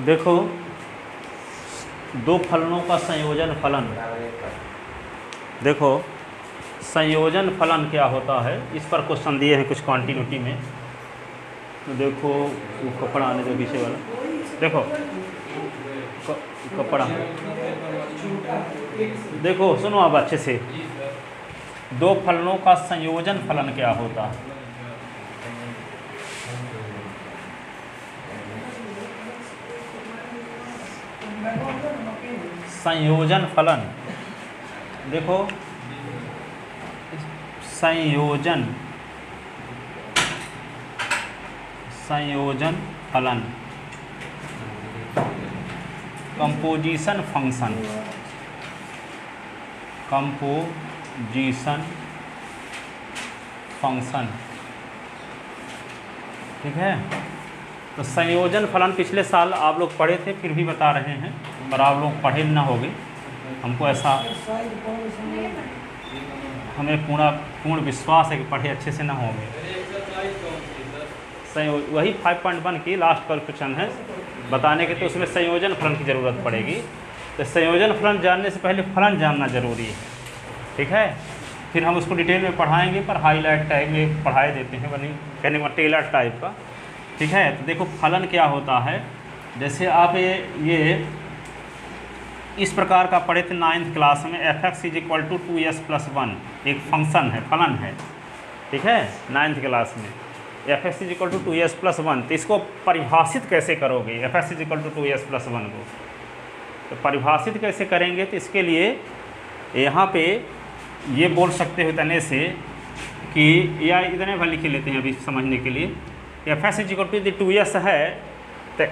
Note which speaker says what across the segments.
Speaker 1: देखो, दो फलनों का संयोजन फलन। देखो, संयोजन फलन क्या होता है, इस पर क्वेश्चन दिए हैं कुछ कंटिन्यूटी में। तो देखो, वो कपड़ा आने दो पीछे वाला। देखो कपड़ा, देखो सुनो अब अच्छे से। दो फलनों का संयोजन फलन क्या होता है? संयोजन फलन, देखो संयोजन फलन, कंपोजिशन फंक्शन, ठीक है। तो संयोजन फलन पिछले साल आप लोग पढ़े थे, फिर भी बता रहे हैं, पर आप लोग पढ़े ना होगे, हमको ऐसा हमें पूर्ण विश्वास है कि पढ़े अच्छे से ना होंगे। वही 5.1 की लास्ट पर क्वेश्चन है बताने के, तो उसमें संयोजन फलन की ज़रूरत पड़ेगी। तो संयोजन फलन जानने से पहले फलन जानना जरूरी है, ठीक है। फिर हम उसको डिटेल में पढ़ाएंगे, पर हाईलाइट टाइप में पढ़ाए देते हैं, बनी कहने का टेलर टाइप का, ठीक है। तो देखो फलन क्या होता है, जैसे आप ये इस प्रकार का पढ़े थे 9th क्लास में, f(x = 2s + 1) एक फंक्शन है, फलन है, ठीक है। 9th क्लास में f(x = 2s + 1), तो इसको परिभाषित कैसे करोगे f(x = 2s + 1) को? तो परिभाषित कैसे करेंगे, तो इसके लिए यहाँ पे ये बोल सकते हो इतने से कि, या इतने भर लिख लेते हैं अभी समझने के लिए। f(x = 2s) है, तो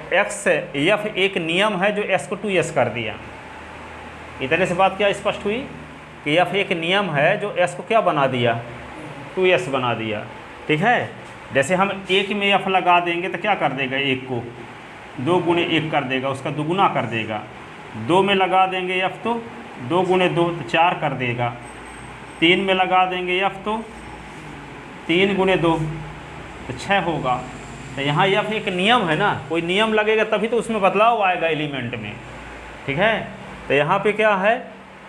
Speaker 1: f एक नियम है जो s को 2s कर दिया। इतने से बात क्या स्पष्ट हुई कि f एक नियम है जो s को क्या बना दिया, 2s बना दिया, ठीक है। जैसे हम 1 में f लगा देंगे तो क्या कर देगा, 1 को 2 × 1 कर देगा, उसका दुगुना कर देगा। 2 में लगा देंगे f तो 2 × 2 तो 4 कर देगा। 3 में लगा देंगे f तो 3 × 2 तो 6 होगा। तो यहाँ f एक नियम है ना, कोई नियम लगेगा तभी तो उसमें बदलाव आएगा एलिमेंट में, ठीक है। तो यहाँ पे क्या है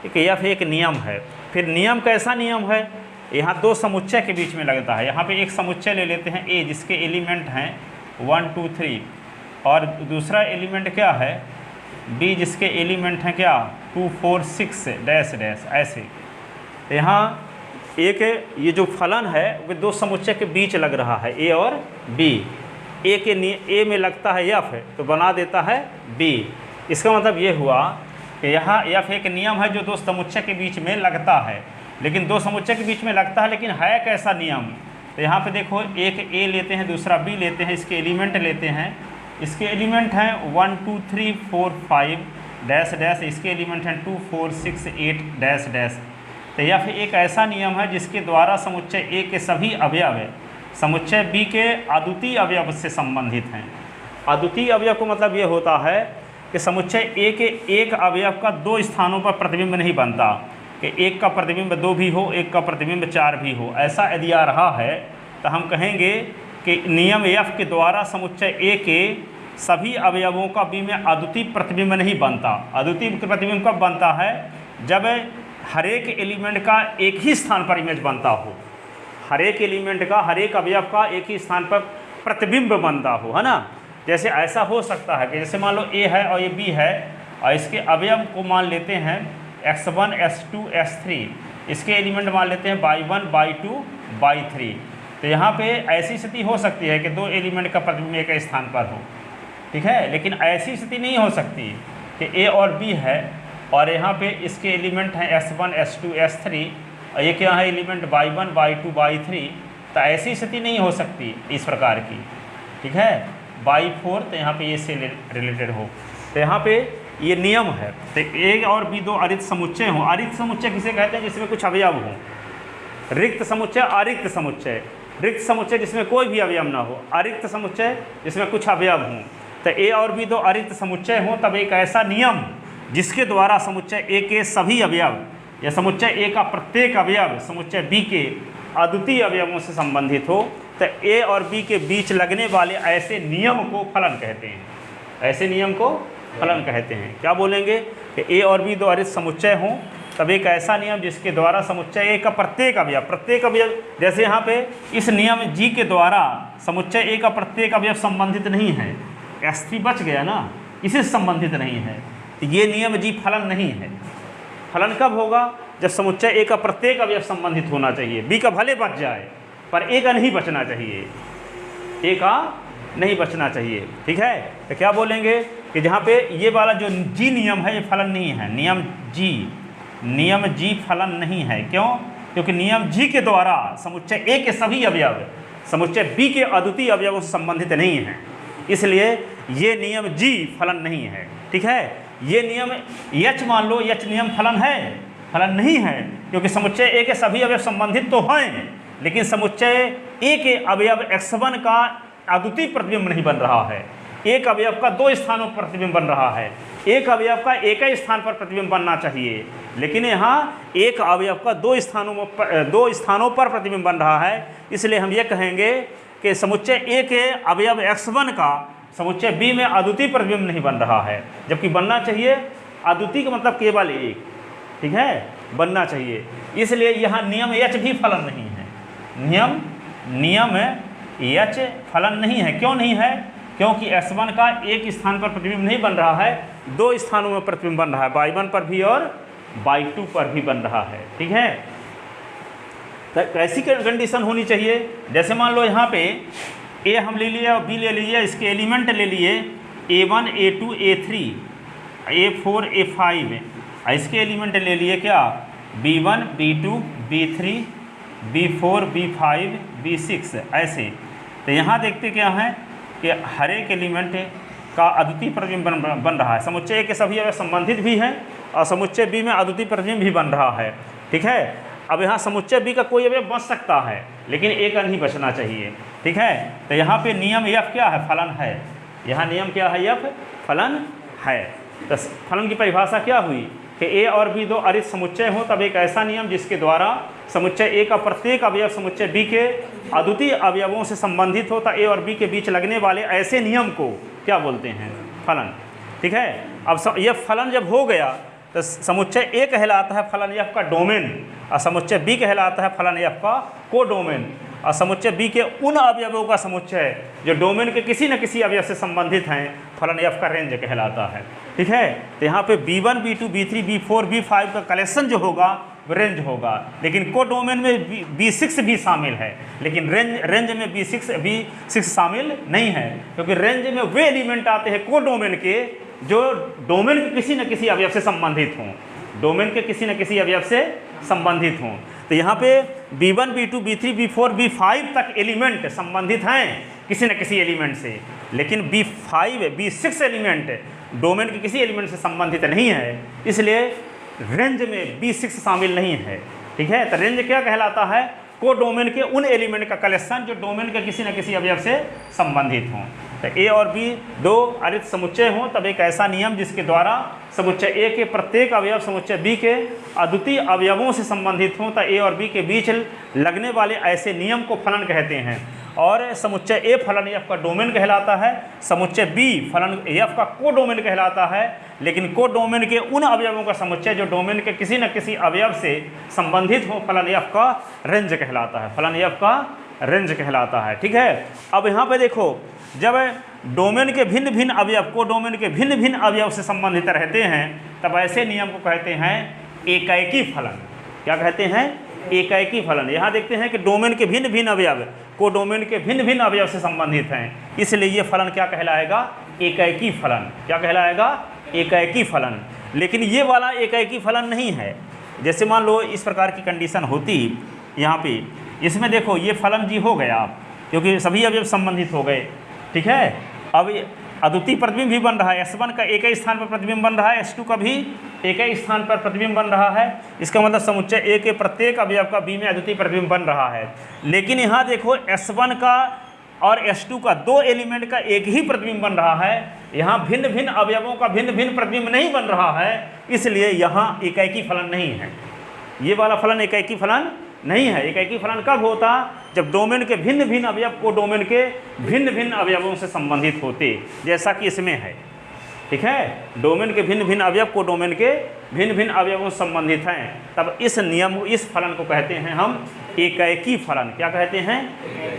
Speaker 1: कि f एक नियम है। फिर नियम कैसा नियम है, यहाँ दो समुच्चय के बीच में लगता है। यहाँ पे एक समुच्चय ले लेते हैं a, जिसके एलिमेंट हैं 1 2 3, और दूसरा एलिमेंट क्या है b, जिसके एलिमेंट हैं क्या 2 4 6 डैश डैश ऐसे। तो यहाँ एक ये जो फलन है वो दो समुच्चय के बीच लग रहा है, a और b। a में लगता है f तो बना देता है b। इसका मतलब ये हुआ कि यहाँ f एक नियम है जो दो समुच्चय के बीच में लगता है, लेकिन दो समुच्चय के बीच में लगता है, लेकिन है कैसा नियम। तो यहाँ पे देखो, एक a लेते हैं, दूसरा b लेते हैं, इसके एलिमेंट लेते हैं। इसके एलिमेंट हैं 1 2 3 4 5 डैश डैश, इसके एलिमेंट हैं 2 4 6 8 डैश डैश। तो यह एक ऐसा नियम है जिसके द्वारा समुच्चय a के सभी अवयव समुच्चय b के अद्वितीय अवयव से संबंधित हैं। अद्वितीय अवयव को मतलब ये होता है कि समुच्चय a के एक अवयव का दो स्थानों पर प्रतिबिंब नहीं बनता, कि एक का प्रतिबिंब 2 भी हो, एक का प्रतिबिंब 4 भी हो। ऐसा यदि आ रहा है तो हम कहेंगे कि नियम f के द्वारा समुच्चय a के सभी अवयवों का b में अद्वितीय प्रतिबिंब नहीं बनता। अद्वितीय प्रतिबिंब कब बनता है, जब हर एक एलिमेंट का एक ही स्थान पर इमेज बनता हो, हर एक एलिमेंट का, हर एक अवयव का एक ही स्थान पर प्रतिबिंब बनता हो, है ना। जैसे ऐसा हो सकता है कि जैसे मान लो a है और ये b है, और इसके अवयव को मान लेते हैं x1 x2 x3, इसके एलिमेंट मान लेते हैं y1 y2 y3। तो यहाँ पे ऐसी स्थिति हो सकती है कि दो एलिमेंट का प्रतिबिंब एक स्थान पर हो, ठीक है। लेकिन ऐसी स्थिति नहीं हो सकती कि a और b है और यहाँ पे इसके एलिमेंट हैं s1 s2 s3, और ये क्या है एलिमेंट y1 y2 y3। तो ऐसी स्थिति नहीं हो सकती इस प्रकार की, ठीक है। y4 तो यहाँ पे ये से रिलेटेड हो। तो यहाँ पे ये नियम है। तो a और b दो अरिक्त समुच्चय हों। अरिक्त समुच्चय किसे कहते हैं, जिसमें कुछ अवयव हों। रिक्त समुच्चय, अरिक्त समुच्चय। रिक्त समुच्चय जिसमें कोई भी अवयव ना हो, अरिक्त समुच्चय जिसमें कुछ अवयव हों। तो a और b दो अरिक्त समुच्चय हों, तब एक ऐसा नियम जिसके द्वारा समुच्चय a के सभी अवयव या समुच्चय a का प्रत्येक अवयव समुच्चय b के अद्वितीय अवयवों से संबंधित हो, तो a और b के बीच लगने वाले ऐसे नियम को फलन कहते हैं। ऐसे नियम को फलन कहते हैं। क्या बोलेंगे कि ए और बी दो अरित समुच्चय हों तब एक ऐसा नियम जिसके द्वारा समुच्चय ए का प्रत्येक अवयव, जैसे यहाँ पे इस नियम जी के द्वारा समुच्चय ए का प्रत्येक अवयव संबंधित नहीं है, S3 बच गया ना, इसे संबंधित नहीं है, तो ये नियम जी फलन नहीं है। फलन कब होगा? जब समुच्चय ए का प्रत्येक अवयव संबंधित होना चाहिए, बी का भले बच जाए पर ए का नहीं बचना चाहिए, ए का नहीं बचना चाहिए। ठीक है, तो क्या बोलेंगे कि जहाँ पे ये वाला जो जी नियम है ये फलन नहीं है, नियम जी फलन नहीं है। क्यों? क्योंकि नियम जी के द्वारा समुच्चय ए के सभी अवयव समुच्चय बी के अद्वितीय अवयवों से संबंधित नहीं है, इसलिए ये नियम जी फलन नहीं है। ठीक है, ये नियम यच मान लो, यच नियम फलन नहीं है, क्योंकि समुच्चय ए के सभी अवयव संबंधित तो हैं, लेकिन समुच्चय ए के अवयव x1 का अद्वितीय प्रतिबिंब नहीं बन रहा है, एक अवयव का दो स्थानों पर प्रतिबिंब बन रहा है, एक अवयव का एक ही स्थान पर प्रतिबिंब बनना चाहिए, लेकिन यहाँ एक अवयव का दो स्थानों पर प्रतिबिंब बन रहा है। इसलिए हम ये कहेंगे कि समुच्चय ए के अवयव x1 का समुच्चय बी में अद्वितीय प्रतिबिंब नहीं बन रहा है, जबकि बनना चाहिए अद्वितीय का मतलब केवल एक। ठीक है, बनना चाहिए, इसलिए यहाँ नियम यच भी फलन नहीं है, नियम यच फलन नहीं है। क्यों नहीं है? क्योंकि S1 का एक स्थान पर प्रतिबिंब नहीं बन रहा है, दो स्थानों में प्रतिबिंब बन रहा है, y1 पर भी और y2 पर भी बन रहा है। ठीक है, तो कैसी कंडीशन होनी चाहिए? जैसे मान लो यहाँ पे ए हम ले लिए और बी ले लिए, इसके एलिमेंट ले लिए A1 A2 A3 A4 A5, इसके एलिमेंट ले लिए क्या? B1 B2 B3 B4 B5 B6 ऐसे। तो यहाँ देखते क्या है कि हर एक एलिमेंट का अद्वितीय प्रतिबिंब बन रहा है, समुच्चय ए के सभी अवयव संबंधित भी हैं और समुच्चय बी में अद्वितीय प्रतिबिंब भी बन रहा है। ठीक है, अब यहाँ समुच्चय बी का कोई अवयव बच सकता है, लेकिन ए का नहीं बचना चाहिए। ठीक है, तो यहाँ पे नियम एफ क्या है? फलन है। यहाँ नियम क्या है? एफ फलन है। तो फलन की परिभाषा क्या हुई कि ए और बी दो अरित समुच्चय हो तब एक ऐसा नियम जिसके द्वारा समुच्चय ए का प्रत्येक अवयव समुच्चय बी के अद्वितीय अवयवों से संबंधित होता ए और बी के बीच लगने वाले ऐसे नियम को क्या बोलते हैं? फलन। ठीक है, अब यह फलन जब हो गया तो समुच्चय ए कहलाता है फलन एफ का डोमेन, और समुच्चय बी कहलाता है फलन एफ का कोडोमेन, और समुच्चय बी के उन अवयवों का समुच्चय जो डोमेन के किसी न किसी अवयव से संबंधित हैं फलन एफ का रेंज कहलाता है। ठीक है, तो यहाँ पे B1 B2 B3 B4 B5 का कलेक्शन जो होगा वो रेंज होगा, लेकिन को डोमेन में B6 भी शामिल है, लेकिन रेंज में B6 शामिल नहीं है, क्योंकि रेंज में वे एलिमेंट आते हैं को डोमेन के जो डोमेन के किसी न किसी अवयव से संबंधित हों, डोमेन के किसी न किसी अवयव से संबंधित हों। तो यहाँ पे B1 B2 B3 B4 B5 तक एलिमेंट संबंधित हैं किसी न किसी एलिमेंट से, लेकिन B6 एलिमेंट डोमेन के किसी एलिमेंट से संबंधित नहीं है, इसलिए रेंज में B6 शामिल नहीं है। ठीक है, तो रेंज क्या कहलाता है? को डोमेन के उन एलिमेंट का कलेक्शन जो डोमेन के किसी न किसी अवयव से संबंधित हों। तो ए और बी दो अरित समुच्चय हों तब एक ऐसा नियम जिसके द्वारा समुच्चय ए के प्रत्येक अवयव समुच्चय बी के अद्वितीय अवयवों से संबंधित हों, तो ए और बी के बीच लगने वाले ऐसे नियम को फलन कहते हैं। और समुच्चय ए फलन एफ का डोमेन कहलाता है, समुच्चय बी फलन एफ का को डोमेन कहलाता है, लेकिन को डोमेन के उन अवयवों का समुच्चय जो डोमेन के किसी न किसी अवयव से संबंधित हो फलन एफ का रेंज कहलाता है, फलन एफ का रेंज कहलाता है। ठीक है, अब यहाँ पे देखो, जब डोमेन के भिन्न भिन्न अवयव को डोमेन के भिन्न भिन्न अवयव से संबंधित रहते हैं तब ऐसे नियम को कहते हैं एकाएकी फलन। क्या कहते हैं? एकाएकी फलन। यहाँ देखते हैं कि डोमेन के भिन्न भिन्न अवयव को डोमेन के भिन्न भिन्न अवयव से संबंधित हैं, इसलिए ये फलन क्या कहलाएगा? एकाएकी फलन। क्या कहलाएगा? एकाएकी फलन। लेकिन ये वाला एकाएकी फलन नहीं है। जैसे मान लो इस प्रकार की कंडीशन होती यहाँ पे, इसमें देखो ये फलन जी हो गया क्योंकि सभी अवयव संबंधित हो गए। ठीक है, अब अद्वितीय प्रतिबिंब भी बन रहा है, S1 का एक ही स्थान पर प्रतिबिंब बन रहा है, S2 का भी एक ही स्थान पर प्रतिबिंब बन रहा है। इसका मतलब समुच्चय ए के प्रत्येक अवयव का बी में अद्वितीय प्रतिबिंब बन रहा है। लेकिन यहाँ देखो S1 का और S2 का दो एलिमेंट का एक ही प्रतिबिंब बन रहा है, यहाँ भिन्न भिन्न अवयवों का भिन्न भिन्न प्रतिबिंब नहीं बन रहा है, इसलिए यहाँ एकाएकी फलन नहीं है। ये वाला फलन एकाएकी फलन नहीं है। एकाएकी फलन कब होता? जब डोमेन के भिन्न भिन्न अवयव को डोमेन के भिन्न भिन्न अवयवों से संबंधित होते, जैसा कि इसमें है। ठीक है, डोमेन के भिन्न भिन्न अवयव को डोमेन के भिन्न भिन्न अवयवों से संबंधित हैं, तब इस नियम इस फलन को कहते हैं हम एकाएकी फलन। क्या कहते हैं?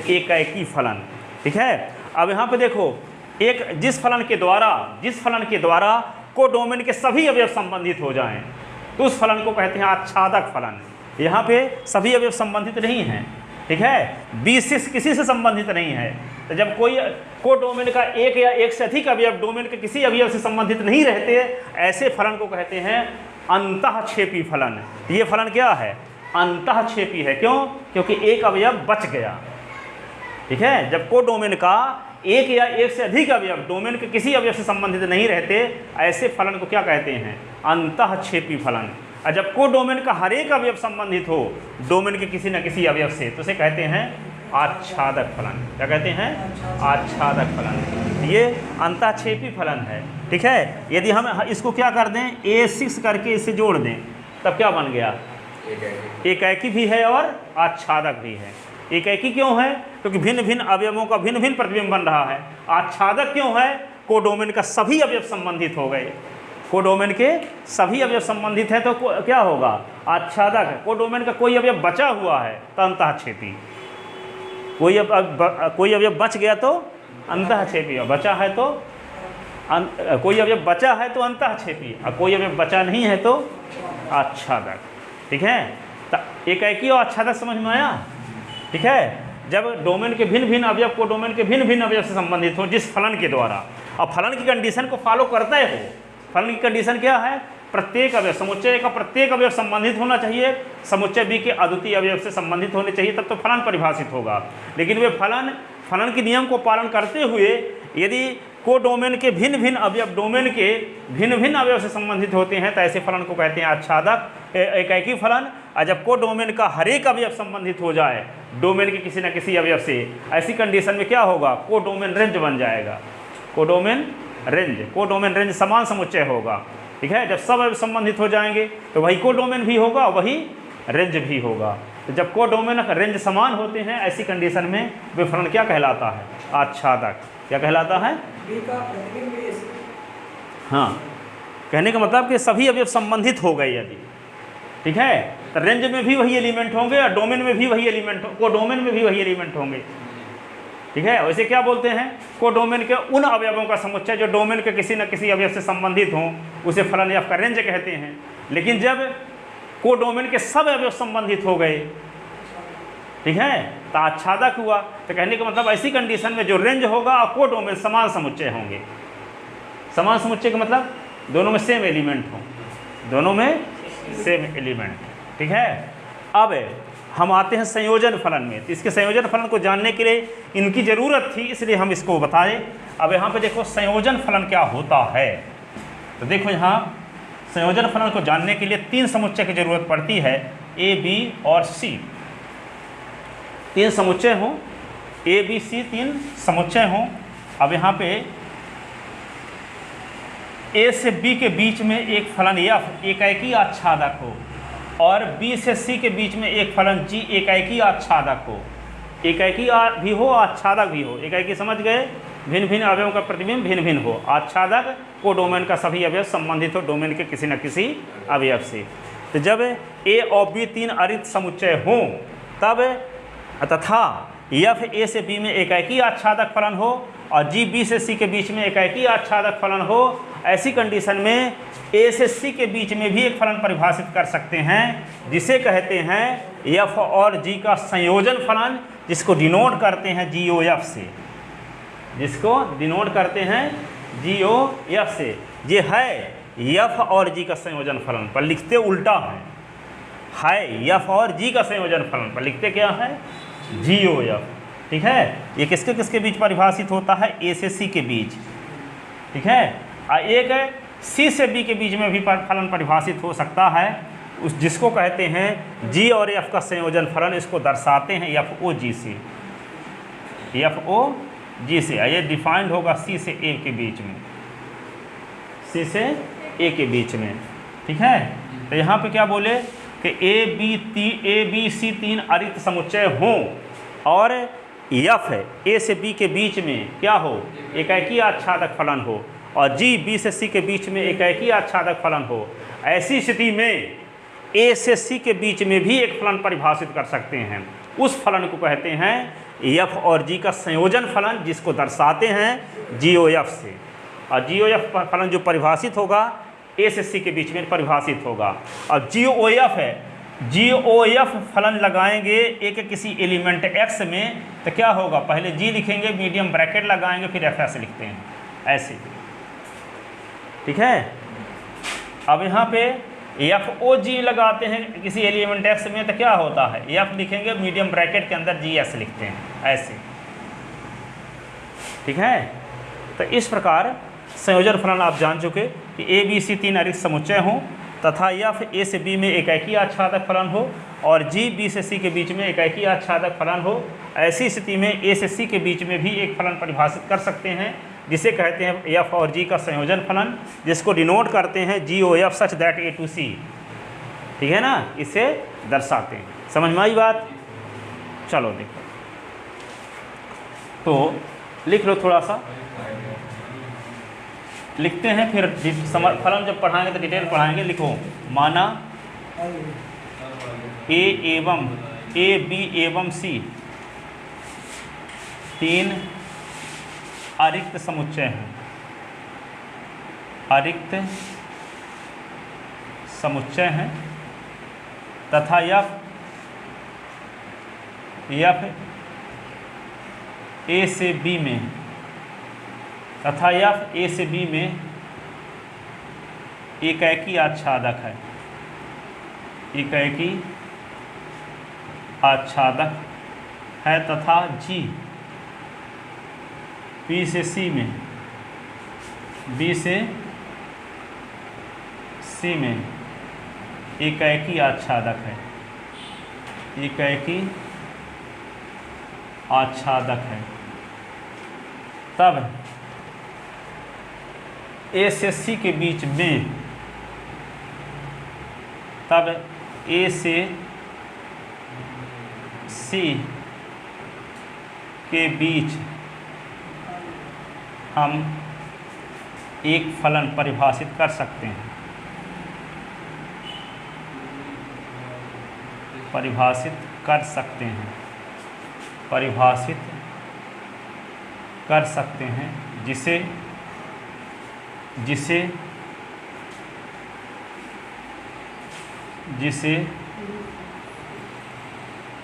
Speaker 1: एकाएकी फलन। ठीक है, अब यहाँ पे देखो, एक जिस फलन के द्वारा को डोमेन के सभी अवयव संबंधित हो जाएं तो उस फलन को कहते हैं आच्छादक फलन। यहाँ पे सभी अवयव संबंधित नहीं हैं, ठीक है, बी से किसी से संबंधित नहीं है। तो जब कोई को डोमेन का एक या एक से अधिक अवयव डोमेन के किसी अवयव से संबंधित नहीं रहते, ऐसे फलन को कहते हैं अंतःक्षेपी फलन। ये फलन क्या है? अंतःक्षेपी है। क्यों? क्योंकि एक अवयव बच गया। ठीक है, जब को डोमेन का एक या एक से अधिक अवयव डोमेन के किसी अवयव से संबंधित नहीं रहते, ऐसे फलन को क्या कहते हैं? अंतःक्षेपी फलन। और जब को डोमेन का हर एक अवयव संबंधित हो डोमेन के किसी न किसी अवयव से, तो उसे कहते हैं आच्छादक फलन। क्या कहते हैं? आच्छादक फलन। ये अंतःक्षेपी फलन है। ठीक है, यदि हम इसको क्या कर दें, A6 करके इसे जोड़ दें, तब क्या बन गया? एकाएकी भी है और आच्छादक भी है। एकाएकी क्यों है? क्योंकि भिन्न भिन्न अवयवों का भिन्न भिन्न प्रतिबिंब बन रहा है। आच्छादक क्यों है? को डोमेन का सभी अवयव संबंधित हो गए। को डोमेन के सभी अवयव संबंधित है तो क्या होगा? आच्छादक। को डोमेन का कोई अवयव बचा हुआ है तो अंतःक्षेपी। कोई अवयव बच गया तो अंतःक्षेपी, बचा है तो कोई अवयव बचा है तो अंतःक्षेपी, और कोई अवयव बचा नहीं है तो आच्छादक। ठीक है, तो एकाएकी और आच्छादक समझ में आया? ठीक है, जब डोमेन के भिन्न भिन्न अवयव को डोमेन के भिन्न भिन्न अवयव से संबंधित हो जिस फलन के द्वारा, और फलन की कंडीशन को फॉलो करता हो। फलन की कंडीशन क्या है? प्रत्येक अवयव, समुच्चय का प्रत्येक अवयव संबंधित होना चाहिए, समुच्चय बी के अद्वितीय अवयव से संबंधित होने चाहिए, तब तो फलन परिभाषित होगा। लेकिन वे फलन के नियम को पालन करते हुए यदि को डोमेन के भिन्न भिन्न अवयव डोमेन के भिन्न भिन्न अवयव से संबंधित होते हैं तो ऐसे फलन को कहते हैं आच्छादक एकाएकी फलन। और जब को डोमेन का हर एक अवयव संबंधित हो जाए डोमेन के किसी न किसी अवयव से, ऐसी कंडीशन में क्या होगा? को डोमेन रेंज बन जाएगा। को डोमेन रेंज समान समुच्चय होगा। ठीक है, जब सब अवयव संबंधित हो जाएंगे तो वही को डोमेन भी होगा, वही रेंज भी होगा। तो जब को डोमेन रेंज समान होते हैं, ऐसी कंडीशन में वे फलन क्या कहलाता है? आच्छादक। क्या कहलाता है? हाँ, कहने का मतलब कि सभी अवयव संबंधित हो गए यदि, ठीक है, तो रेंज में भी वही एलिमेंट होंगे और डोमेन में भी वही एलिमेंट को डोमेन में भी वही एलिमेंट होंगे। ठीक है, वैसे क्या बोलते हैं? को डोमेन के उन अवयवों का समुच्चय जो डोमेन के किसी न किसी अवयव से संबंधित हों, उसे फलन या का रेंज कहते हैं। लेकिन जब को डोमेन के सब अवयव संबंधित हो गए, ठीक है, तो आच्छादक हुआ। तो कहने का मतलब ऐसी कंडीशन में जो रेंज होगा और को डोमेन समान समुच्चय होंगे। समान समुच्चय का मतलब दोनों में सेम एलिमेंट हों, दोनों में सेम एलिमेंट। ठीक है, अब हम आते हैं संयोजन फलन में। तो इसके संयोजन फलन को जानने के लिए इनकी ज़रूरत थी, इसलिए हम इसको बताएं। अब यहाँ पे देखो संयोजन फलन क्या होता है। तो देखो यहाँ संयोजन फलन को जानने के लिए तीन समुच्चय की ज़रूरत पड़ती है, ए, बी और सी। तीन समुच्चय हों, ए, बी, सी, तीन समुच्चय हों। अब यहाँ पे ए से बी के बीच में एक फलन एफ एकाएकी आच्छादक हो, और बी से सी के बीच में एक फलन जी एकाएकी आच्छादक हो। एकाएकी भी हो, आच्छादक भी हो। एकाएकी समझ गए? भिन्न भिन्न अवयवों का प्रतिबिंब भिन्न भिन्न हो। आच्छादक को डोमेन का सभी अवयव संबंधित हो डोमेन के किसी न किसी अवयव से। तो जब ए और बी तीन अरिक्त समुच्चय हों, तब तथा एफ ए से बी में एकाएकी आच्छादक फलन हो और जी बी से सी के बीच में एकाएकी आच्छादक फलन हो, ऐसी कंडीशन में ए से सी के बीच में भी एक फलन परिभाषित कर सकते हैं, जिसे कहते हैं एफ और जी का संयोजन फलन, जिसको डिनोट करते हैं जी ओ एफ से। जिसको डिनोट करते हैं जी ओ एफ से। ये है एफ और जी का संयोजन फलन, पर लिखते उल्टा है एफ और जी का संयोजन फलन, पर लिखते क्या है? जी ओ एफ। ठीक है, ये किसके किसके बीच परिभाषित होता है? ए से सी के बीच। ठीक है, एक सी से बी के बीच में भी फलन परिभाषित हो सकता है, उस जिसको कहते हैं जी और एफ का संयोजन फलन। इसको दर्शाते हैं एफ ओ जी से। एफ ओ जी से ये डिफाइंड होगा सी से ए के बीच में, सी से ए के बीच में। ठीक है, तो यहाँ पे क्या बोले कि ए बी सी तीन अरिक्त समुच्चय हों और एफ ए से बी के बीच में क्या हो? एकाएकी आच्छादक फलन हो, और जी बी से सी के बीच में एक ही आच्छादक फलन हो, ऐसी स्थिति में ए से सी के बीच में भी एक फलन परिभाषित कर सकते हैं। उस फलन को कहते हैं एफ और जी का संयोजन फलन, जिसको दर्शाते हैं जी ओ एफ से। और जी ओ एफ फलन जो परिभाषित होगा ए से सी के बीच में परिभाषित होगा। और जी ओ एफ है, जी ओ एफ फलन लगाएंगे एक किसी एलिमेंट एक्स में तो क्या होगा, पहले जी लिखेंगे, मीडियम ब्रैकेट लगाएंगे, फिर एफ एस लिखते हैं ऐसे, ठीक है। अब यहाँ पे एफ ओ जी लगाते हैं किसी एलिमेंट एक्स में तो क्या होता है, एफ लिखेंगे, मीडियम ब्रैकेट के अंदर जी एस लिखते हैं ऐसे, ठीक है। तो इस प्रकार संयोजन फलन आप जान चुके कि ए बी सी तीन अरिक्त समुच्चय हों तथा एफ ए से बी में एकाकी आच्छादक फलन हो और जी बी से सी के बीच में एकाकी आच्छादक फलन हो। ऐसी स्थिति में ए से सी के बीच में भी एक फलन परिभाषित कर सकते हैं, जिसे कहते हैं एफ और जी का संयोजन फलन, जिसको डिनोट करते हैं g O f such that A to C, ठीक है ना, इसे दर्शाते हैं। समझ में आई बात? चलो देखो, तो लिख लो, थोड़ा सा लिखते हैं, फिर फलन जब पढ़ाएंगे तो डिटेल पढ़ाएंगे। लिखो, माना ए बी एवं सी तीन अरिक्त समुच्चय हैं, अरिक्त समुच्चय हैं तथा एफ ए से बी में तथा एफ ए से बी में एकाकी आच्छादक है, एकाकी आच्छादक है तथा जी बी से सी में, बी से सी में एकाकी आच्छादक है, एकाकी आच्छादक है। तब ए से सी के बीच में, तब ए से सी के बीच हम एक फलन परिभाषित कर सकते हैं, परिभाषित कर सकते हैं, परिभाषित कर सकते हैं, जिसे जिसे जिसे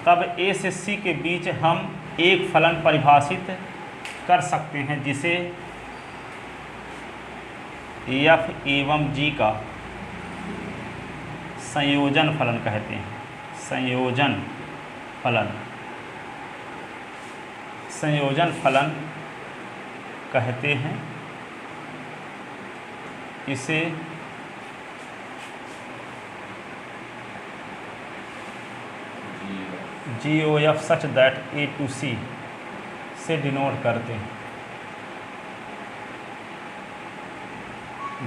Speaker 1: तब ए से सी के बीच हम एक फलन परिभाषित कर सकते हैं, जिसे एफ एवं जी का संयोजन फलन कहते हैं, संयोजन फलन, संयोजन फलन कहते हैं। इसे g O f such that A to C से डिनोट करते हैं,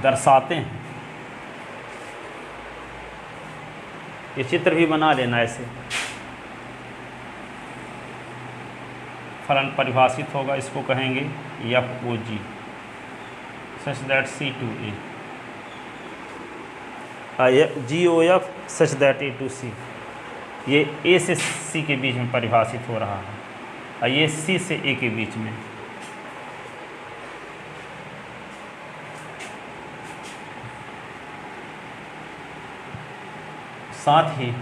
Speaker 1: दर्शाते हैं। ये चित्र भी बना लेना, ऐसे फलन परिभाषित होगा, इसको कहेंगे f O g such that C to A, g O f such that A to C, ये ए से सी के बीच में परिभाषित हो रहा है और ये सी से ए के बीच में। साथ ही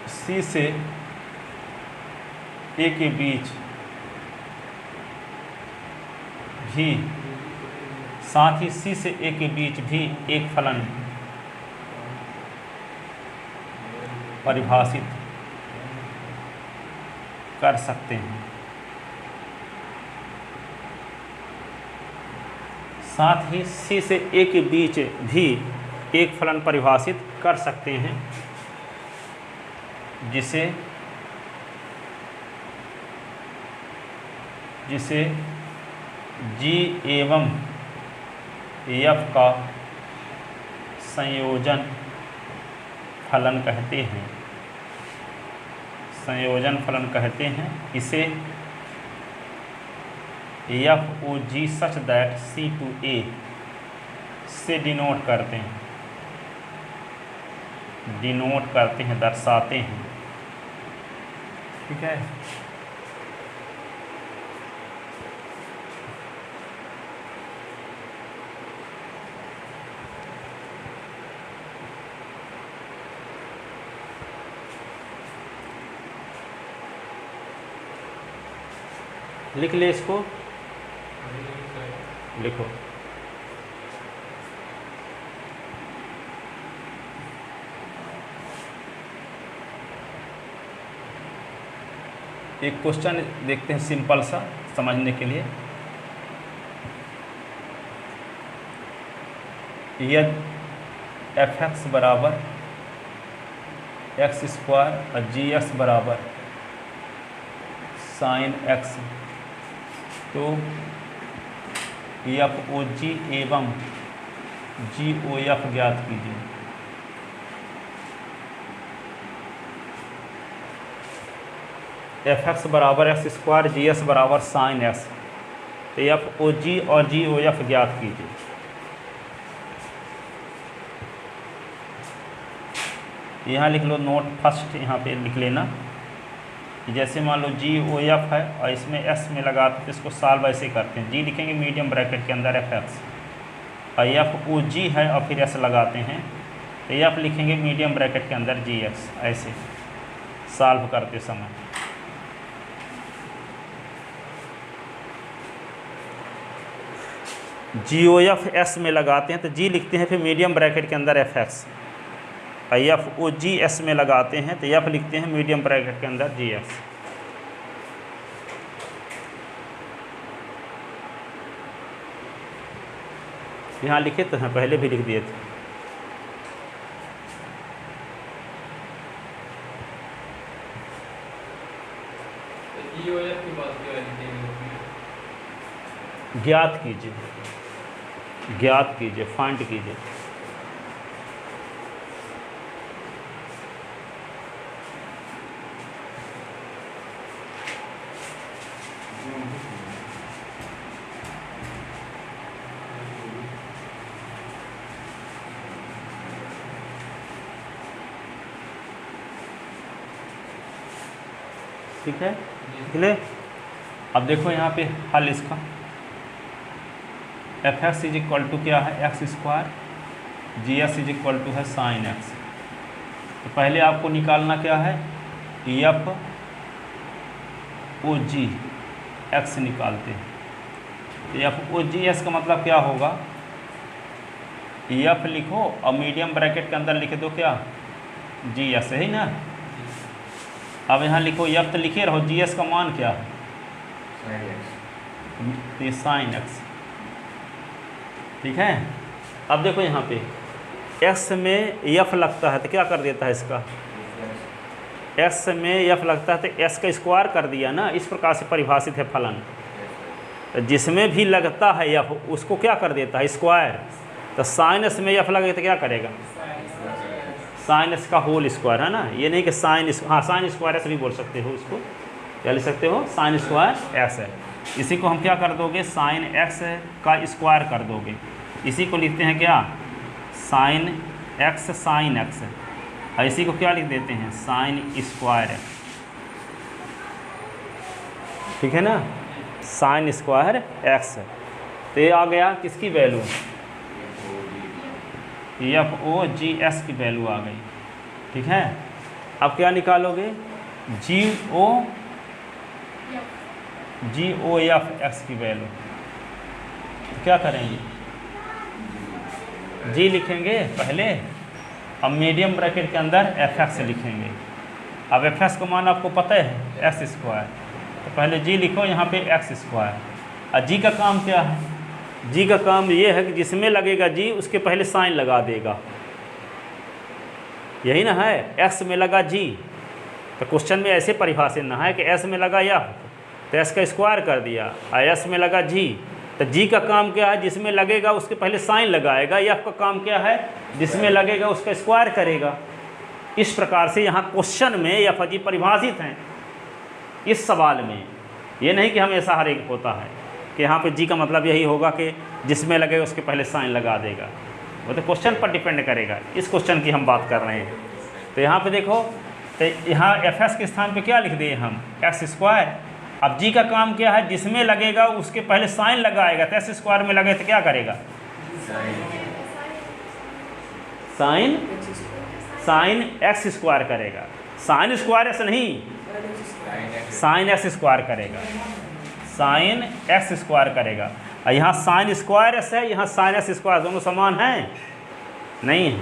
Speaker 1: सी से ए के बीच भी, साथ ही सी से ए के बीच भी एक फलन परिभाषित कर सकते हैं। साथ ही सी से ए के बीच भी एक फलन परिभाषित कर सकते हैं, जिसे जिसे जी एवं एफ का संयोजन फलन कहते हैं, संयोजन फलन कहते हैं। इसे f O g such that C to A से डिनोट करते हैं, दर्शाते हैं। ठीक है, लिख ले इसको, लिखो। एक क्वेश्चन देखते हैं सिंपल सा समझने के लिए। यदि एफ एक्स बराबर एक्स स्क्वायर और जी एक्स बराबर साइन एक्स, तो एफ ओ जी एवं जी ओ एफ ज्ञात कीजिए। एफ एक्स बराबर एक्स स्क्वायर, जी एस बराबर साइन एक्स, तो एफ ओ जी और जी ओ एफ ज्ञात कीजिए। यहाँ लिख लो नोट फर्स्ट, यहाँ पे लिख लेना। जैसे मान लो जी ओ एफ है और इसमें एस में लगाते हैं तो इसको सॉल्व ऐसे करते हैं। जी लिखेंगे मीडियम ब्रैकेट के अंदर एफ एक्स, और एफ ओ जी है और फिर एस लगाते हैं तो एफ लिखेंगे मीडियम ब्रैकेट के अंदर जी एक्स, ऐसे सॉल्व करते समय। जी ओ एफ एस में लगाते हैं तो जी लिखते हैं फिर मीडियम ब्रैकेट के अंदर एफ एक्स, और एफ ओ जी एस में लगाते हैं तो एफ लिखते हैं मीडियम ब्रैकेट के अंदर जी एक्स। यहाँ लिखे तो हैं, पहले भी लिख दिए थे। ज्ञात कीजिए, ज्ञात कीजिए, फाइंड कीजिए। ठीक है, निकले। अब देखो यहाँ पे हल इसका, f x is equal to क्या है, x square, g s is equal to है साइन एक्स। तो पहले आपको निकालना क्या है, एफ ओ जी एक्स निकालते हैं। तो एफ ओ जी एस का मतलब क्या होगा, एफ लिखो और मीडियम ब्रैकेट के अंदर लिख दो क्या, जी एस, है ना। अब यहाँ लिखो एफ तो लिखे रहो, जी एस का मान क्या है, ये साइन एक्स। ठीक है, अब देखो यहाँ पे एक्स में एफ लगता है तो क्या कर देता है इसका, एक्स में एफ लगता है तो एस का स्क्वायर कर दिया ना। इस प्रकार से परिभाषित है फलन, तो जिसमें भी लगता है एफ उसको क्या कर देता है, स्क्वायर। तो साइन एस में एफ लगे तो क्या करेगा, साइन एस का होल स्क्वायर, है ना। ये नहीं कि साइन, हाँ साइन स्क्वायर एस भी बोल सकते हो उसको, क्या लिख सकते हो, साइन स्क्वायर एस है। इसी को हम क्या कर दोगे, साइन एक्स का स्क्वायर कर दोगे। इसी को लिखते हैं क्या, साइन एक्स साइन एक्स, और इसी को क्या लिख देते हैं, साइन स्क्वायर एक्स। ठीक है ना, साइन स्क्वायर एक्स। तो ये आ गया किसकी वैल्यू, एफ ओ जी एस की वैल्यू आ गई। ठीक है, अब क्या निकालोगे, जी ओ एफ एक्स की वैल्यू। तो क्या करेंगे, जी लिखेंगे पहले, अब मीडियम ब्रैकेट के अंदर एफ एक्स लिखेंगे। अब एफ एक्स का मान आपको पता है एक्स स्क्वायर, तो पहले जी लिखो यहाँ पे एक्स स्क्वायर। और जी का काम क्या है, जी का काम ये है कि जिसमें लगेगा जी उसके पहले साइन लगा देगा, यही ना है। एक्स में लगा जी, तो क्वेश्चन में ऐसे परिभाषित ना है कि एस में लगा एफ तो एस का स्क्वायर कर दिया, और एस में लगा जी तो जी का काम क्या है, जिसमें लगेगा उसके पहले साइन लगाएगा। एफ का काम क्या है, जिसमें लगेगा उसका स्क्वायर करेगा। इस प्रकार से यहाँ क्वेश्चन में एफ जी परिभाषित हैं इस सवाल में। ये नहीं कि हमेशा हर एक होता है, कि यहाँ पे जी का मतलब यही होगा कि जिसमें लगे उसके पहले साइन लगा देगा, वो तो क्वेश्चन पर डिपेंड करेगा। इस क्वेश्चन की हम बात कर रहे हैं। तो यहाँ पे देखो, तो यहाँ एफ एस के स्थान पे क्या लिख दिए हम, एक्स स्क्वायर। अब जी का काम क्या है, जिसमें लगेगा उसके पहले साइन लगाएगा। तो एक्स स्क्वायर में लगे तो क्या करेगा, साइन एक्स स्क्वायर करेगा। साइन स्क्वायर ऐसे नहीं, साइन एक्स स्क्वायर करेगा, साइन एक्स स्क्वायर करेगा। और यहाँ साइन स्क्वायर एस है, यहाँ साइन एक्स स्क्वायर, दोनों समान हैं नहीं है।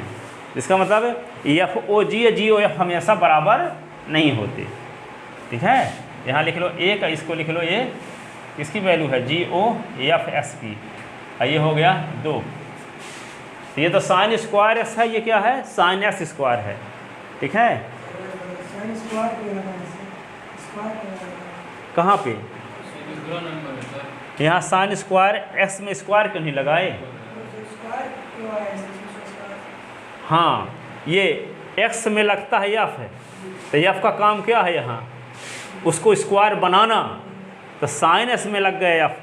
Speaker 1: इसका मतलब एफ ओ जी या जी ओ एफ हमेशा बराबर नहीं होते। ठीक है, यहाँ लिख लो एक, इसको लिख लो ये इसकी वैल्यू है जी ओ एफ एस की, और ये हो गया 2। तो ये तो साइन स्क्वायर एस है, ये क्या है, साइन एक्स स्क्वायर है। ठीक है, कहाँ पे, यहाँ साइन स्क्वायर एक्स में स्क्वायर क्यों नहीं लगाए। हाँ, ये एक्स में लगता है एफ है, तो एफ का काम क्या है, यहाँ उसको स्क्वायर बनाना। तो साइन एस में लग गए एफ,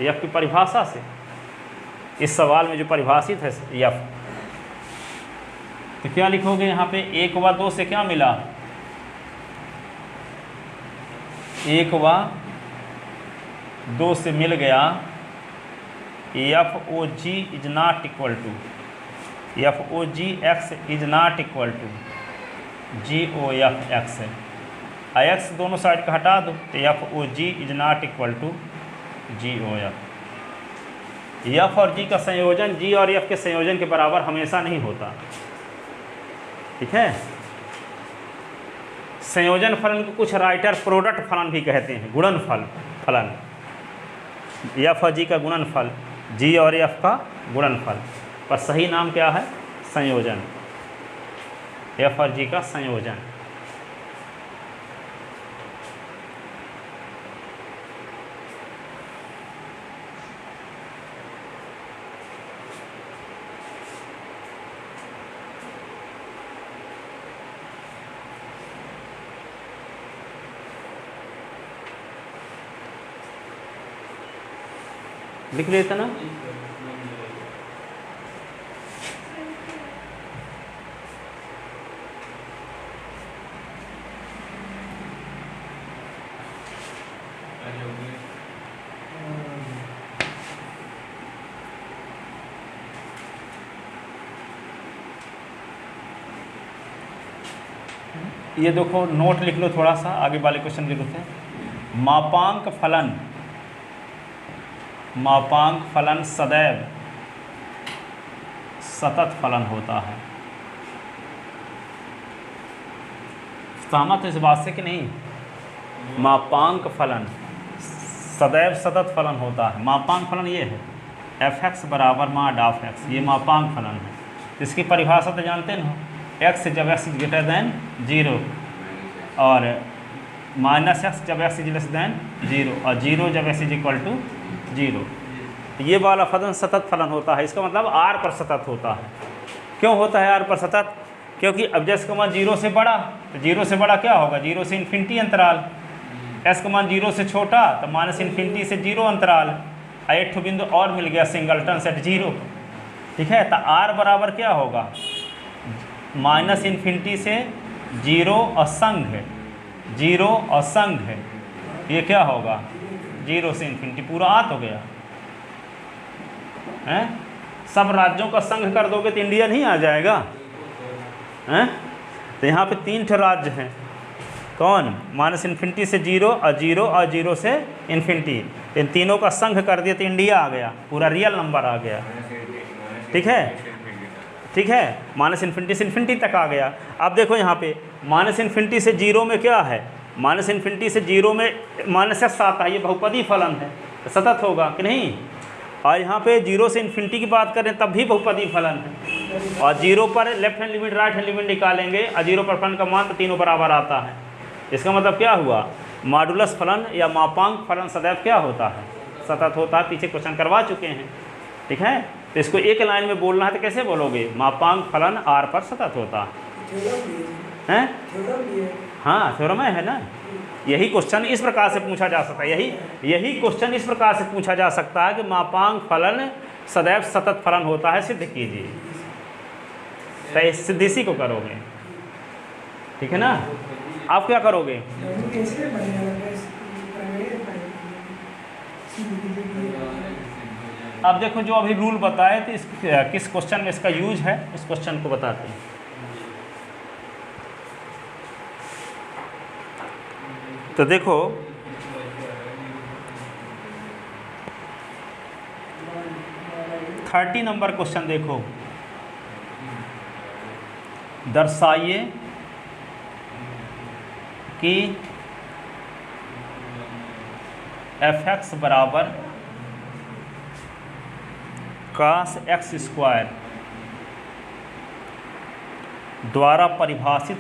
Speaker 1: एफ की परिभाषा से, इस सवाल में जो परिभाषित है एफ। तो क्या लिखोगे यहाँ पे, 1 व 2 से क्या मिला, 1 व 2 से मिल गया F O G is not equal to, F O G X is not equal to G O F X है। एक्स दोनों साइड का हटा दो, तो F O G is not equal to G O F. F और G का संयोजन जी और एफ के संयोजन के बराबर हमेशा नहीं होता। ठीक है, संयोजन फलन को कुछ राइटर प्रोडक्ट फलन भी कहते हैं, गुणनफल फलन। एफ और जी का गुणनफल, जी और एफ का गुणनफल, पर सही नाम क्या है, संयोजन, एफ और जी का संयोजन। लिख लेते ना, ये देखो नोट लिख लो थोड़ा सा, आगे वाले क्वेश्चन की जरूरत है। मापांक फलन, मापांक फलन सदैव सतत फलन होता है। सहमत इस बात से कि नहीं, मापांक फलन सदैव सतत फलन होता है। मापांक फलन ये है, एफ एक्स बराबर माड ऑफ एक्स, ये मापांक फलन है। इसकी परिभाषा तो जानते ना, एक्स जब एक्स इज ग्रेटर दैन 0 और माइनस एक्स जब एक्स इज लेस दैन 0 और 0 जब एक्स इज इक्वल टू 0। ये वाला फलन सतत फलन होता है। इसका मतलब आर पर सतत होता है। क्यों होता है आर पर सतत, क्योंकि अब जैसे का मान 0 से बड़ा, तो 0 से बड़ा क्या होगा, 0 से इन्फिनिटी अंतराल। एस का मान 0 से छोटा तो माइनस इन्फिनिटी से 0 अंतराल। एक ठो बिंदु और मिल गया सिंगलटन सेट 0। ठीक है, तो आर बराबर क्या होगा, माइनस इन्फिनिटी से 0 और संघ है, 0 और संघ है, ये क्या होगा 0 से इन्फिनिटी, पूरा आत हो गया हैं। सब राज्यों का संघ कर दोगे तो इंडिया नहीं आ जाएगा हैं। तो यहाँ पे 3 ठो राज्य हैं, कौन, माइनस इन्फिनिटी से 0 और 0 और 0 से इन्फिनिटी। इन तीनों का संघ कर दिया तो इंडिया आ गया, पूरा रियल नंबर आ गया। ठीक है, ठीक है, माइनस इन्फिनिटी से इन्फिनिटी तक आ गया। अब देखो यहाँ पे माइनस इन्फिनिटी से 0 में क्या है, माइनस इन्फिनिटी से 0 में माइनस एक्स आता है, ये बहुपदी फलन है, तो सतत होगा कि नहीं। और यहाँ पे 0 से इन्फिनिटी की बात करें तब भी बहुपदी फलन है। और 0 पर left hand limit right hand limit निकालेंगे और 0 पर फलन का मान तो तीनों बराबर आता है। इसका मतलब क्या हुआ, मॉडुलस फलन या मापांक फलन सदैव क्या होता है, सतत होता है। पीछे क्वेश्चन करवा चुके हैं। ठीक है, तो इसको एक लाइन में बोलना है तो कैसे बोलोगे, मापांक फलन आर पर सतत होता है। हाँ, थ्योरम है ना, यही क्वेश्चन इस प्रकार से पूछा जा सकता है, यही क्वेश्चन इस प्रकार से पूछा जा सकता है कि मापांक फलन सदैव सतत फलन होता है, सिद्ध कीजिए। तो सिद्ध इसी को करोगे, ठीक है ना। आप क्या करोगे? अब देखो जो अभी रूल बताए तो किस क्वेश्चन में इसका यूज है, इस क्वेश्चन को बताते हैं। तो देखो 30 नंबर क्वेश्चन देखो, दर्शाइए कि f(x) बराबर cos x स्क्वायर द्वारा परिभाषित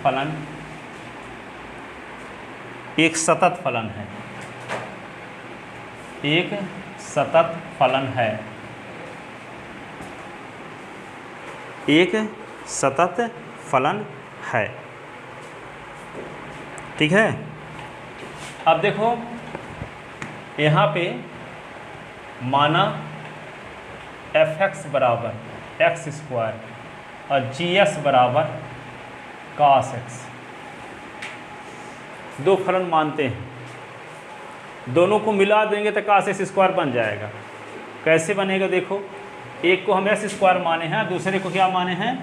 Speaker 1: फलन एक सतत फलन है, एक सतत फलन है, एक सतत फलन है, ठीक है। अब देखो यहाँ पे माना f(x) बराबर x स्क्वायर और g(s) बराबर cos x, दो फलन मानते हैं, दोनों को मिला देंगे तो cos x स्क्वायर बन जाएगा। कैसे बनेगा देखो, एक को हम s स्क्वायर माने हैं, दूसरे को क्या माने हैं?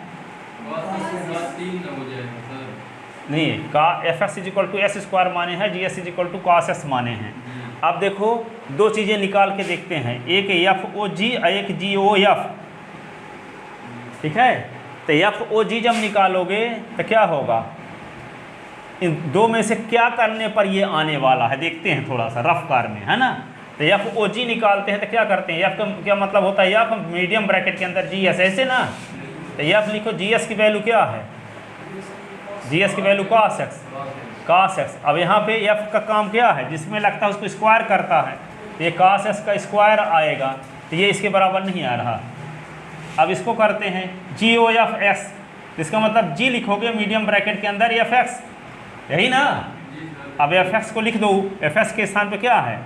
Speaker 1: नहीं, का f(x) = s स्क्वायर माने हैं, g(s) = cos s माने हैं। अब देखो दो चीज़ें निकाल के देखते हैं, एक FOG और एक GOF, ठीक है। तो FOG जब निकालोगे तो क्या होगा, इन दो में से क्या करने पर ये आने वाला है देखते हैं थोड़ा सा रफ कार में, है ना। तो FOG निकालते हैं तो क्या करते हैं, F का क्या मतलब होता है, F मीडियम ब्रैकेट के अंदर GS, ऐसे ना। तो F लिखो, GS की वैल्यू क्या है, GS की वैल्यू cos x। अब यहाँ पे F का काम क्या है, जिसमें लगता है उसको स्क्वायर करता है, ये cos x का स्क्वायर आएगा, तो ये इसके बराबर नहीं आ रहा। अब इसको करते हैं GOF(x), इसका मतलब G लिखोगे मीडियम ब्रैकेट के अंदर f(x), यही ना। अब f(x) को लिख दो, f(x) के स्थान पे क्या है,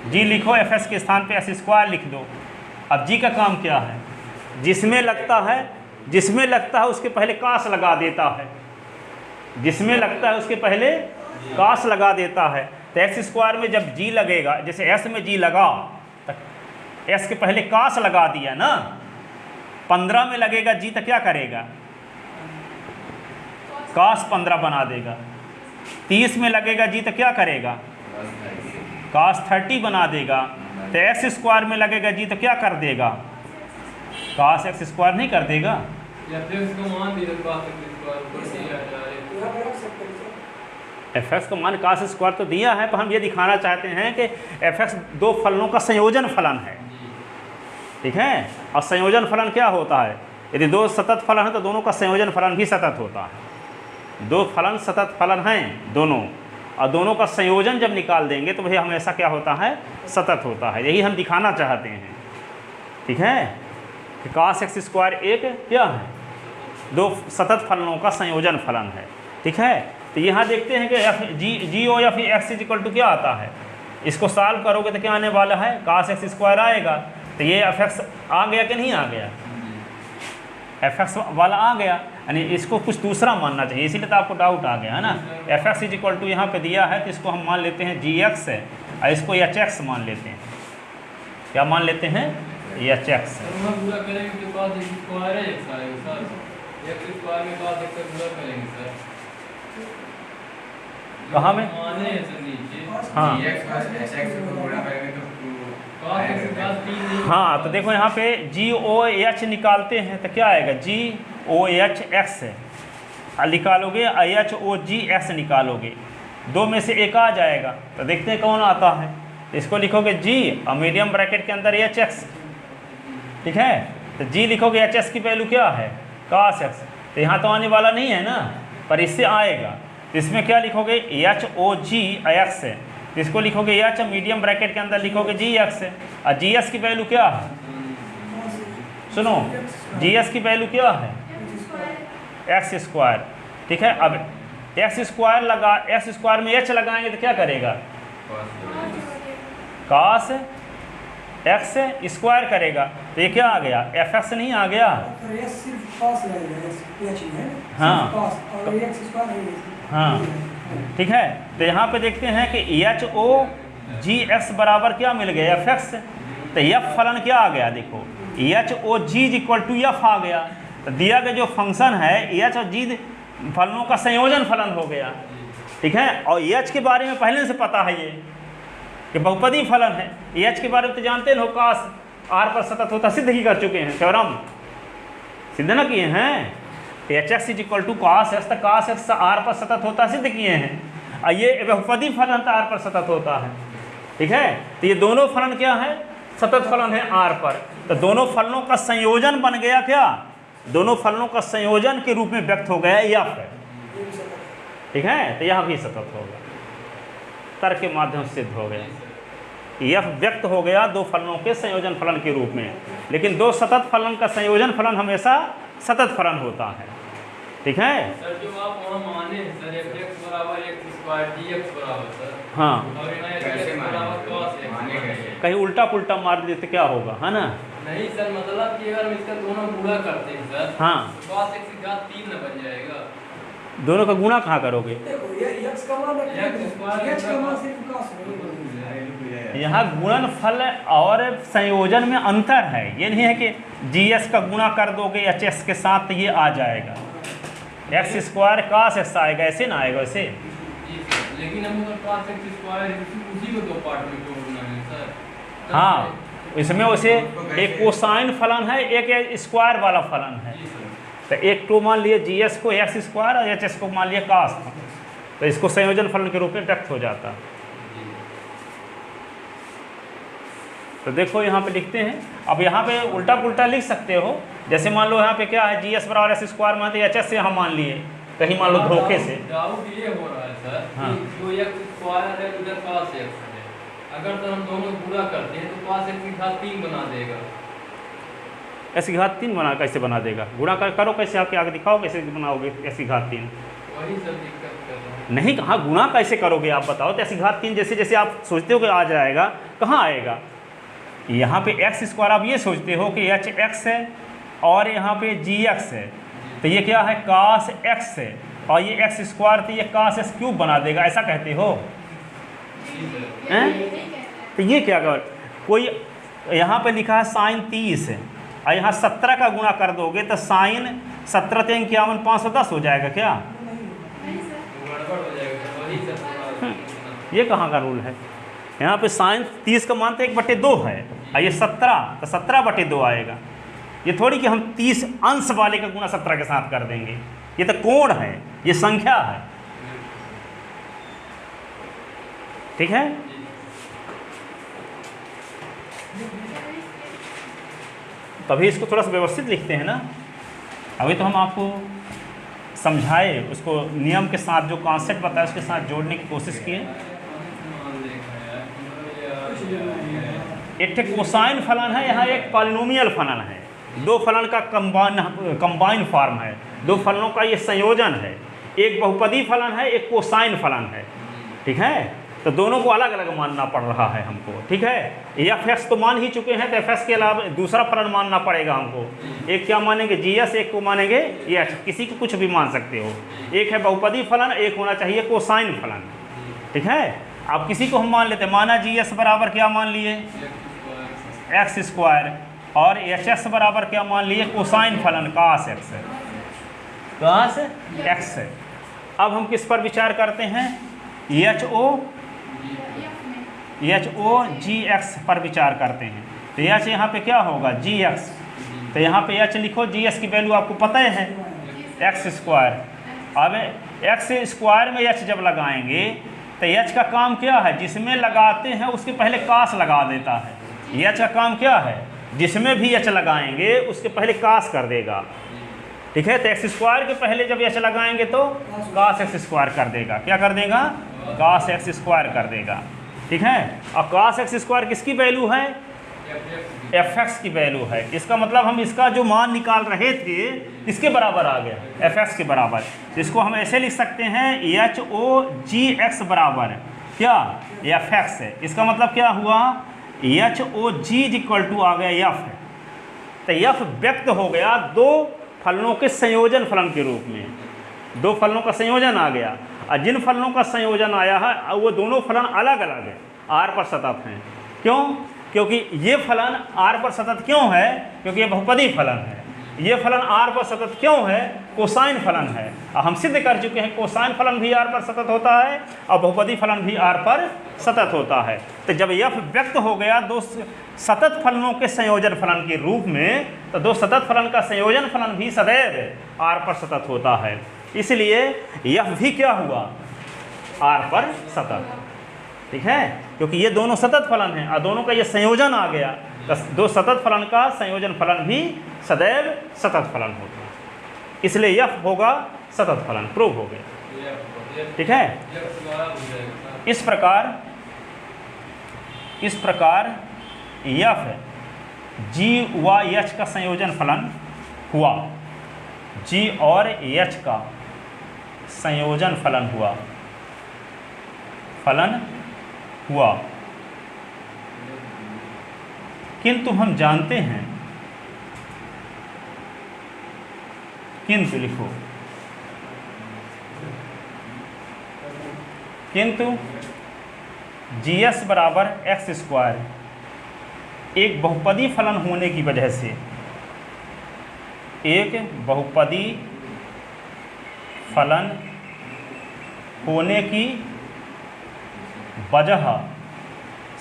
Speaker 1: G लिखो, f(x) के स्थान पे s स्क्वायर लिख दो। अब G का काम क्या है, जिसमें लगता है उसके पहले कास लगा देता है, जिसमें लगता है उसके पहले कास लगा देता है। तो x स्क्वायर में जब G लगेगा, जैसे s में G लगा तो s के पहले कास लगा दिया ना, 15 में लगेगा G तो क्या करेगा, कास 15 बना देगा। 30 में लगेगा G तो क्या करेगा, कास 30 बना देगा। तो x स्क्वायर में लगेगा G तो क्या कर देगा, कास x स्क्वायर नहीं कर देगा। f(x) का मान cos स्क्वायर तो दिया है, पर हम ये दिखाना चाहते हैं कि f(x) दो फलनों का संयोजन फलन है, ठीक है। और संयोजन फलन क्या होता है, यदि दो सतत फलन है तो दोनों का संयोजन फलन भी सतत होता है। दो फलन सतत फलन हैं दोनों, और दोनों का संयोजन जब निकाल देंगे तो वही हमेशा क्या होता है, सतत होता है। यही हम दिखाना चाहते हैं, ठीक है, कि cos x स्क्वायर एक क्या है, दो सतत फलनों का संयोजन फलन है, ठीक है। तो यहाँ देखते हैं कि GOF(x) = क्या आता है, इसको सॉल्व करोगे तो क्या आने वाला है, cos x स्क्वायर आएगा। तो ये f(x) आ गया कि नहीं आ गया, f(x) वाला आ गया, यानी इसको कुछ दूसरा मानना चाहिए, इसीलिए तो आपको डाउट आ गया है ना। f(x) = यहाँ पे दिया है तो इसको हम मान लेते हैं gx है, और इसको hx मान लेते हैं, क्या मान लेते हैं, hx। कहाँ में, हाँ हाँ, तो देखो यहाँ पे GOH निकालते हैं तो क्या आएगा, GOHX है, निकालोगे HOGS निकालोगे, दो में से एक आ जाएगा। तो देखते हैं कौन आता है, इसको लिखोगे G और मीडियम ब्रैकेट के अंदर HX, ठीक है। तो G लिखोगे, HS की वैल्यू क्या है, cos x। तो यहाँ तो आने वाला नहीं है ना, पर इससे आएगा। तो इसमें क्या लिखोगे, HOGX है, इसको लिखोगे H, मीडियम ब्रैकेट के अंदर लिखोगे GX है, और GS की वैल्यू क्या है, सुनो, GS की वैल्यू क्या है, एक्स स्क्वायर, ठीक है। अब एक्स स्क्वायर में एच लगाएंगे तो क्या करेगा, कॉस एक्स स्क्वायर करेगा, तो ये क्या आ गया, एफ एक्स नहीं आ गया। हाँ, ठीक है। तो यहाँ पे देखते हैं कि एच ओ जी एक्स बराबर क्या मिल गया, एफ एक्स। तो एफ फलन क्या आ गया, देखो h o g equal to f आ गया। तो दिया गया जो फंक्शन है एच और जी फलनों का संयोजन फलन हो गया, ठीक है। और एच के बारे में पहले से पता है ये कि बहुपदी फलन है। एच के बारे में तो जानते हो, काश आर पर सतत होता सिद्ध ही कर चुके हैं, थ्योरम सिद्ध ना किए हैं। H x is equal to cosh x, तो काश एक्स आर पर सतत होता सिद्ध किए हैं। और ये बहुपदी फलन तो आर पर सतत होता है, ठीक है। तो ये दोनों फलन क्या है, सतत फलन है आर पर। तो दोनों फलनों का संयोजन बन गया क्या, दोनों फलनों का संयोजन के रूप में व्यक्त हो गया एफ, ठीक है। तो यह भी सतत होगा, तर्क के माध्यम से सिद्ध हो गया। एफ व्यक्त हो गया दो फलनों के संयोजन फलन के रूप में, लेकिन दो सतत फलन का संयोजन फलन हमेशा सतत फलन होता है, ठीक है।
Speaker 2: सर जो आप वहाँ माने सर f(x) बराबर x स्क्वायर dx बराबर सर,
Speaker 1: हाँ,
Speaker 2: और यहाँ x बराबर cos x माने,
Speaker 1: कहीं उल्टा पुल्टा मार देते क्या होगा, है ना।
Speaker 2: नहीं सर, मतलब कि अगर हम इसका दोनों गुणा करते हैं सर,
Speaker 1: हाँ,
Speaker 2: cos x की घात 3 न बन जाएगा।
Speaker 1: दोनों का गुणा कहाँ करोगे, यहाँ गुणन फल और संयोजन में अंतर है। ये नहीं है कि जी एस का गुणा कर दोगे एच एस के साथ तो ये आ जाएगा, एक्स स्क्वायर कास एक्स आएगा, ऐसे ना आएगा वैसे।
Speaker 2: लेकिन हम अगर cos x स्क्वायर उसी को दो पार्ट में तोड़ना है सर।
Speaker 1: हाँ, इसमें वैसे एक कोसाइन फलन है, एक स्क्वायर वाला फलन है। तो एक तो मान लिए जी एस को एक्स स्क्वायर और एच एस को मान लिया कास, तो इसको संयोजन फलन के रूप में व्यक्त हो जाता। तो देखो यहाँ पे लिखते हैं, अब यहाँ पे उल्टा पुल्टा लिख सकते हो। जैसे मान लो यहाँ पे क्या है, जी एस बराबर एस स्क्वायर मानते एच एस से हम मान लिए, कहीं मान लो धोखे से।
Speaker 2: डाउट ये हो रहा है सर,
Speaker 1: हाँ,
Speaker 2: कि जो एक्स स्क्वायर है उधर cos x है, अगर तो हम दोनों गुणा करते हैं तो cos x की घात 3 बना देगा।
Speaker 1: ऐसी घात 3 बना कैसे बना देगा, गुणा करो कैसे, आपके आगे दिखाओ कैसे बनाओगे ऐसी घात 3।
Speaker 2: वही सब दिक्कत कर रहा हूँ।
Speaker 1: नहीं, कहाँ गुणा कैसे करोगे आप बताओ। तो ऐसी घात 3 जैसे जैसे आप सोचते हो कि आ जाएगा, कहाँ आएगा। यहाँ पे एक्स स्क्वायर आप ये सोचते हो कि एच एक्स है और यहाँ पे जी एक्स है, तो ये क्या है कास एक्स है, और ये एक्स स्क्वायर तो ये कास एक्स क्यूब बना देगा, ऐसा कहते हो हैं। तो ये क्या कर, कोई यहाँ पे लिखा है साइन 30 है और यहाँ 17 का गुणा कर दोगे तो साइन 17 × 51 510 हो जाएगा क्या,
Speaker 2: गड़बड़ हो जाएगा। वही सब
Speaker 1: ये कहाँ का रूल है। यहाँ पे साइन 30 का मान तो 1/2 है और ये 17 तो 17/2 आएगा। ये थोड़ी कि हम 30 अंश वाले का गुणा 17 के साथ कर देंगे, ये तो कोण है, ये संख्या है, ठीक है। तभी इसको थोड़ा सा व्यवस्थित लिखते हैं ना। अभी तो हम आपको समझाए, उसको नियम के साथ जो कॉन्सेप्ट बताया उसके साथ जोड़ने की कोशिश किए। एक कोसाइन फलन है, यहाँ एक पॉलिनोमियल फलन है, दो फलन का कंबाइन फॉर्म है, दो फलनों का ये संयोजन है। एक बहुपदी फलन है, एक कोसाइन फलन है, ठीक है। तो दोनों को अलग अलग मानना पड़ रहा है हमको, ठीक है। एफ एक्स तो मान ही चुके हैं, तो एफ एक्स के अलावा दूसरा फलन मानना पड़ेगा हमको। एक क्या मानेंगे जी एस, एक को मानेंगे एच, किसी को कुछ भी मान सकते हो। एक है बहुपदी फलन, एक होना चाहिए कोसाइन फलन, ठीक है। अब किसी को हम मान लेते हैं, माना जी एस बराबर क्या मान लिए एक्स स्क्वायर, और एच एस बराबर क्या मान लिए कोसाइन फलन कास एक्स, कास एक्स। अब हम किस पर विचार करते हैं, एच ओ जी एक्स पर विचार करते हैं। तो एच यहाँ पे क्या होगा जी एक्स, तो यहाँ पे एच लिखो, जी एस की वैल्यू आपको पता ही है एक्स स्क्वायर। अब एक्स स्क्वायर में एच जब लगाएंगे तो एच का काम क्या है, जिसमें लगाते हैं उसके पहले कास लगा देता है। एच का काम क्या है, जिसमें भी एच लगाएंगे उसके पहले कास कर देगा, ठीक है। तो एक्स स्क्वायर के पहले जब एच लगाएंगे तो कास एक्स स्क्वायर कर देगा, क्या कर देगा कास एक्स स्क्वायर कर देगा, ठीक है। और कास एक्स स्क्वायर किसकी वैल्यू है, एफ एक्स की वैल्यू है। इसका मतलब हम इसका जो मान निकाल रहे थे इसके बराबर आ गया, एफ एक्स के बराबर। इसको हम ऐसे लिख सकते हैं एच ओ जी एक्स बराबर क्या एफ एक्स है। इसका मतलब क्या हुआ, h o g equal to आ गया एफ है, तो एफ व्यक्त हो गया दो फलनों के संयोजन फलन के रूप में। दो फलनों का संयोजन आ गया, और जिन फलनों का संयोजन आया है वो दोनों फलन अलग अलग है, आर पर सतत हैं। क्यों? क्योंकि ये फलन आर पर सतत क्यों है? क्योंकि ये बहुपदी फलन है। ये फलन आर पर सतत क्यों है? कोसाइन फलन है। और हम सिद्ध कर चुके हैं कोसाइन फलन भी आर पर सतत होता है और बहुपदी फलन भी आर पर सतत होता है। तो जब यह व्यक्त हो गया दो सतत फलनों के संयोजन फलन के रूप में, तो दो सतत फलन का संयोजन फलन भी सदैव आर पर सतत होता है। इसलिए यह भी क्या हुआ, आर पर सतत, ठीक है, क्योंकि ये दोनों सतत फलन हैं और दोनों का ये संयोजन आ गया, तो दो सतत फलन का संयोजन फलन भी सदैव सतत फलन होता है। इसलिए यह होगा सतत फलन, प्रूव हो गया, ठीक है। इस प्रकार यफ जी व एच का संयोजन फलन हुआ, जी और एच का संयोजन फलन हुआ। किंतु हम जानते हैं, किंतु लिखो, किंतु जी एस बराबर एक्स स्क्वायर एक बहुपदी फलन होने की वजह से, एक बहुपदी फलन होने की वजह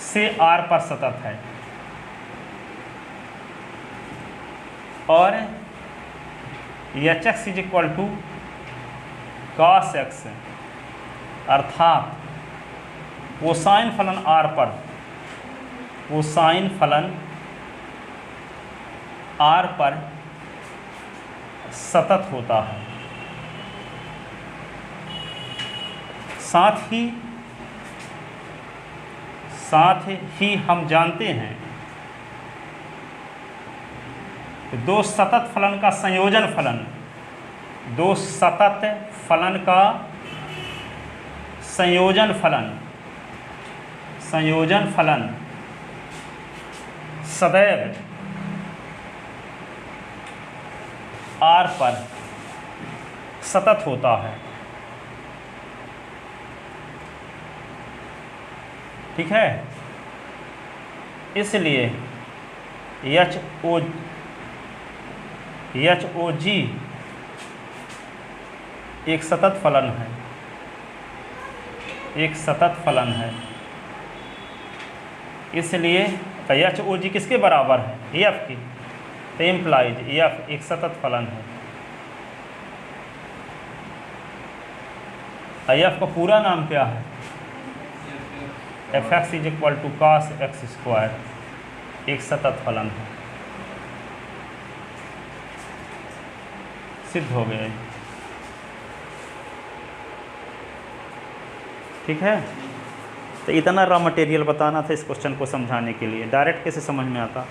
Speaker 1: से आर पर सतत है, और h x is equal to cos x, अर्थात कोसाइन फलन आर पर, कोसाइन फलन आर पर सतत होता है। साथ ही हम जानते हैं कि दो सतत फलन का संयोजन फलन, दो सतत फलन का संयोजन फलन सदैव आर पर सतत होता है, ठीक है। इसलिए एच ओ जी एक सतत फलन है, एक सतत फलन है। इसलिए एच ओ जी किसके बराबर है, एफ की, तो इम्प्लाइज एफ एक सतत फलन है। एफ का पूरा नाम क्या है, f x is equal to cos x square, एक सतत फलन है। सिद्ध हो गया, ठीक है। तो इतना रॉ मटेरियल बताना था इस क्वेश्चन को समझाने के लिए, डायरेक्ट कैसे समझ में आता।